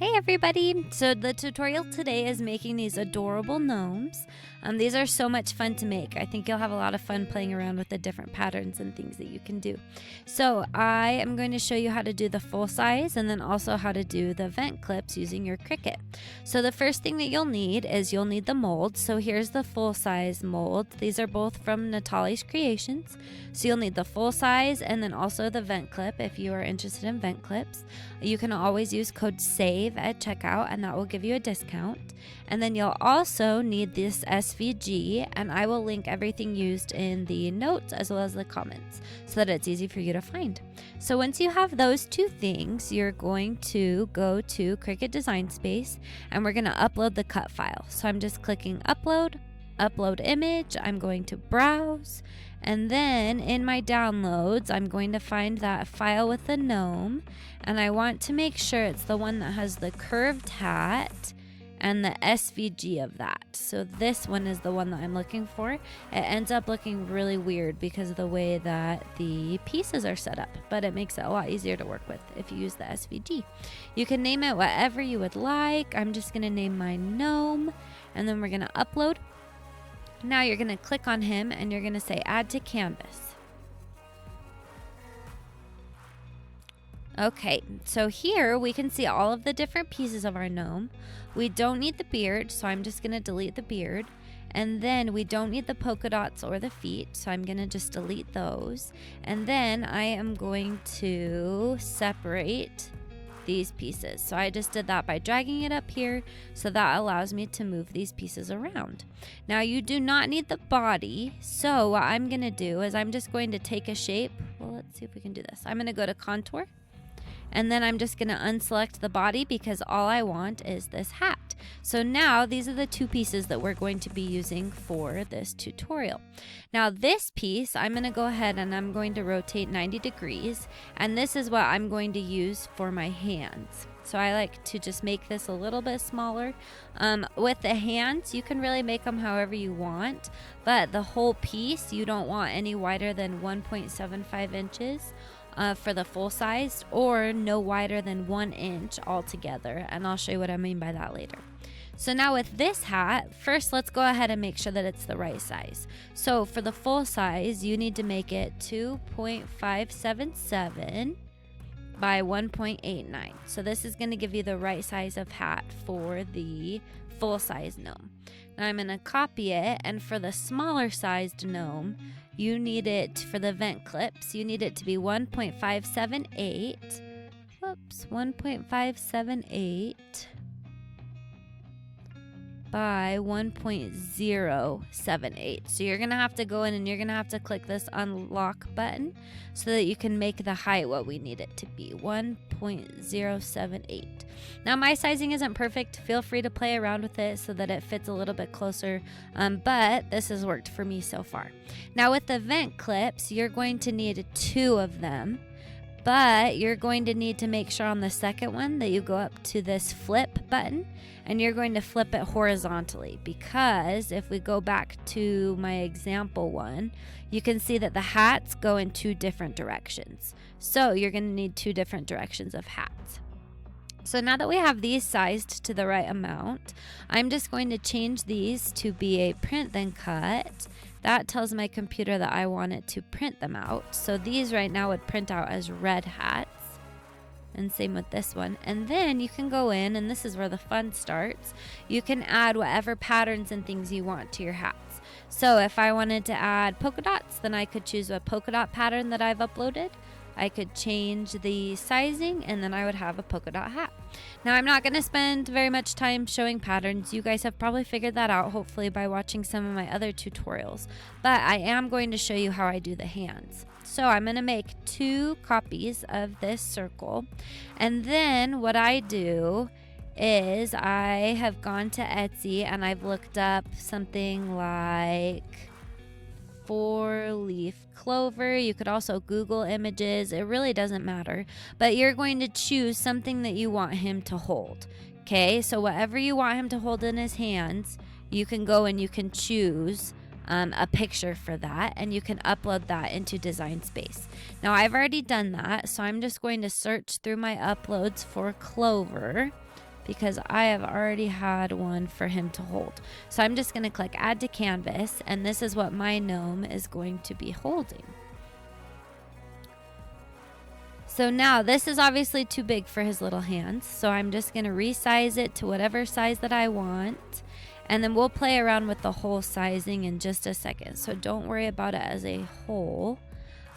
Hey everybody! So the tutorial today is making these adorable gnomes. These are so much fun to make. I think you'll have a lot of fun playing around with the different patterns and things that you can do. So I am going to show you how to do the full size and then also how to do the vent clips using your Cricut. So the first thing that you'll need is you'll need the mold. So here's the full size mold. These are both from Natollie Creations. So you'll need the full size and then also the vent clip if you are interested in vent clips. You can always use code SAVE at checkout and that will give you a discount. And then you'll also need this SVG, and I will link everything used in the notes as well as the comments so that it's easy for you to find. So once you have those two things, you're going to go to Cricut Design Space and we're going to upload the cut file. So I'm just clicking upload image. I'm going to browse, and then in my downloads I'm going to find that file with the gnome, and I want to make sure it's the one that has the curved hat and the SVG of that. So this one is the one that I'm looking for. It ends up looking really weird because of the way that the pieces are set up, but it makes it a lot easier to work with if you use the SVG. You can name it whatever you would like. I'm just gonna name my gnome, and then we're gonna upload. Now you're gonna click on him and you're gonna say add to canvas. Okay, so here we can see all of the different pieces of our gnome. We don't need the beard, so I'm just gonna delete the beard. And then we don't need the polka dots or the feet, so I'm gonna just delete those. And then I am going to separate these pieces. So I just did that by dragging it up here, so that allows me to move these pieces around. Now you do not need the body, so what I'm gonna do is I'm just going to take a shape. Well, let's see if we can do this. I'm gonna go to contour, and then I'm just gonna unselect the body because all I want is this hat. So now these are the two pieces that we're going to be using for this tutorial. Now this piece, I'm gonna go ahead and I'm going to rotate 90 degrees, and this is what I'm going to use for my hands. So I like to just make this a little bit smaller. With the hands, you can really make them however you want, but the whole piece, you don't want any wider than 1.75 inches. For the full size, or no wider than 1 inch altogether, and I'll show you what I mean by that later. So now with this hat, first let's go ahead and make sure that it's the right size. So for the full size, you need to make it 2.577 by 1.89. So this is going to give you the right size of hat for the full size gnome. Now I'm going to copy it, and for the smaller sized gnome, you need it for the vent clips, you need it to be 1.578. Whoops, 1.578 by 1.078. So you're gonna have to go in and you're gonna have to click this unlock button so that you can make the height what we need it to be, 1.078. Now my sizing isn't perfect. Feel free to play around with it so that it fits a little bit closer, but this has worked for me so far. Now with the vent clips, you're going to need 2 of them, but you're going to need to make sure on the second one that you go up to this flip button and you're going to flip it horizontally, because if we go back to my example one, you can see that the hats go in 2 different directions. So you're going to need 2 different directions of hats. So now that we have these sized to the right amount, I'm just going to change these to be a print then cut. That tells my computer that I want it to print them out. So these right now would print out as red hats. And same with this one. And then you can go in, and this is where the fun starts. You can add whatever patterns and things you want to your hats. So if I wanted to add polka dots, then I could choose a polka dot pattern that I've uploaded. I could change the sizing, and then I would have a polka dot hat. Now I'm not going to spend very much time showing patterns. You guys have probably figured that out, hopefully, by watching some of my other tutorials. But I am going to show you how I do the hands. So I'm going to make 2 copies of this circle, and then what I do is I have gone to Etsy and I've looked up something like 4-leaf clover. You could also Google images. It really doesn't matter, but you're going to choose something that you want him to hold. Okay, so whatever you want him to hold in his hands, you can go and you can choose a picture for that, and you can upload that into Design Space. Now I've already done that, so I'm just going to search through my uploads for clover, because I have already had one for him to hold. So I'm just going to click add to canvas, and this is what my gnome is going to be holding. So now this is obviously too big for his little hands, so I'm just going to resize it to whatever size that I want, and then we'll play around with the whole sizing in just a second, so don't worry about it as a whole.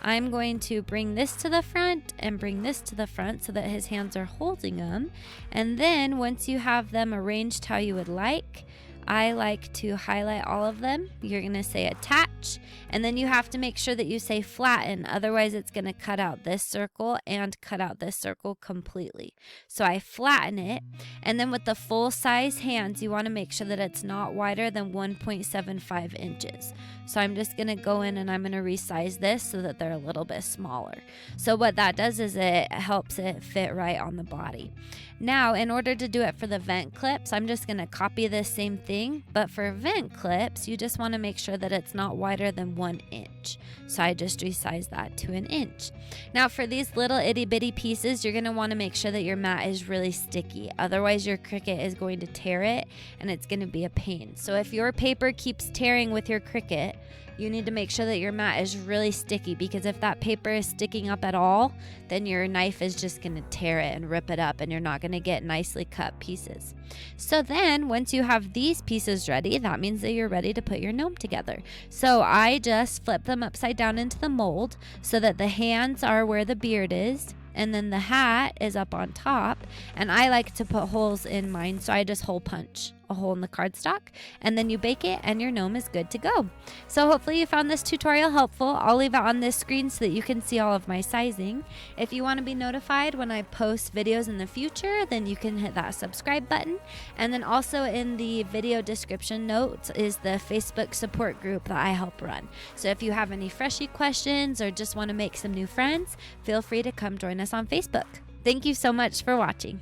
I'm going to bring this to the front and bring this to the front so that his hands are holding them, and then once you have them arranged how you would like, I like to highlight all of them. You're going to say attach, and then you have to make sure that you say flatten, otherwise it's going to cut out this circle and cut out this circle completely. So I flatten it, and then with the full size hands you want to make sure that it's not wider than 1.75 inches. So I'm just going to go in and I'm going to resize this so that they're a little bit smaller. So what that does is it helps it fit right on the body. Now, in order to do it for the vent clips, I'm just going to copy this same thing, but for vent clips, you just want to make sure that it's not wider than 1 inch. So I just resize that to 1 inch. Now, for these little itty bitty pieces, you're going to want to make sure that your mat is really sticky. Otherwise, your Cricut is going to tear it and it's going to be a pain. So if your paper keeps tearing with your Cricut, you need to make sure that your mat is really sticky, because if that paper is sticking up at all, then your knife is just going to tear it and rip it up, and you're not going to get nicely cut pieces. So then once you have these pieces ready, that means that you're ready to put your gnome together. So I just flip them upside down into the mold so that the hands are where the beard is, and then the hat is up on top, and I like to put holes in mine, so I just hole punch a hole in the cardstock, and then you bake it and your gnome is good to go. So hopefully you found this tutorial helpful. I'll leave it on this screen so that you can see all of my sizing. If you want to be notified when I post videos in the future, then you can hit that subscribe button, and then also in the video description notes is the Facebook support group that I help run. So if you have any Freshie questions or just want to make some new friends, feel free to come join us on Facebook. Thank you so much for watching.